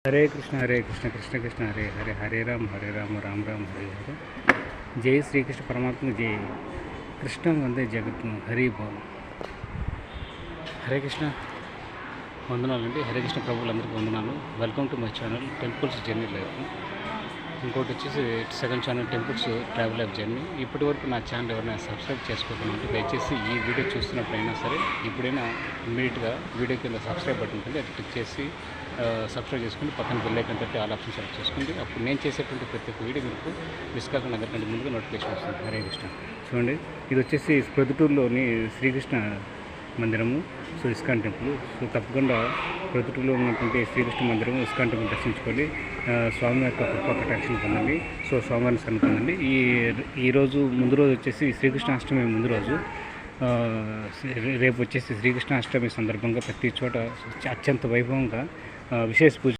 హరే కృష్ణ కృష్ణ కృష్ణ హరే హరే హరే రామ రామ రామ హరే హరే. జై శ్రీకృష్ణ పరమాత్మ జై. కృష్ణ వందే జగత్ను హరి బోల్. హరే కృష్ణ వందనాలండి. హరే కృష్ణ ప్రభువులందరికీ వందనాలు. Welcome to my channel temples journey life. ఇంకోటి వచ్చేసి second channel temples travel life journey. ఇప్పటి వరకు నా ఛానల్ ఎవరైనా సబ్స్క్రైబ్ చేసుకోకుండా దయచేసి ఈ వీడియో చూస్తున్నప్పుడైనా సరే ఇప్పుడైనా ఇమ్మీడియట్గా వీడియో కింద సబ్స్క్రైబ్ బటన్ ఉంటుంది, అది క్లిక్ చేసి సబ్స్క్రైబ్ చేసుకుని పక్కన బెల్ ఐకాన్ తట్టి ఆల్ ఆప్షన్ సెలెక్ట్ చేసుకోండి. అప్పుడు నేను చేసేటువంటి ప్రతి ఒక్క వీడియో మీకు మిస్ కాకుండా అందరికంటే ముందుగా నోటిఫికేషన్ వస్తుంది. హరే కృష్ణ. చూడండి, ఇది వచ్చేసి ప్రొద్దుటూరులోని శ్రీకృష్ణ మందిరము. So ISKCON temple. సో తప్పకుండా ప్రొద్దుటూరులో ఉన్నటువంటి శ్రీకృష్ణ మందిరము ఇస్కాన్ టెంపుల్ దర్శించుకొని స్వామి యొక్క కృపా కటాక్షణ పొందండి. సో స్వామివారిని సన్నుకుందండి. ఈరోజు ముందు రోజు వచ్చేసి శ్రీకృష్ణాష్టమి ముందు రోజు. రేపు వచ్చేసి శ్రీకృష్ణాష్టమి సందర్భంగా ప్రతి చోట అత్యంత వైభవంగా విశేష పూజ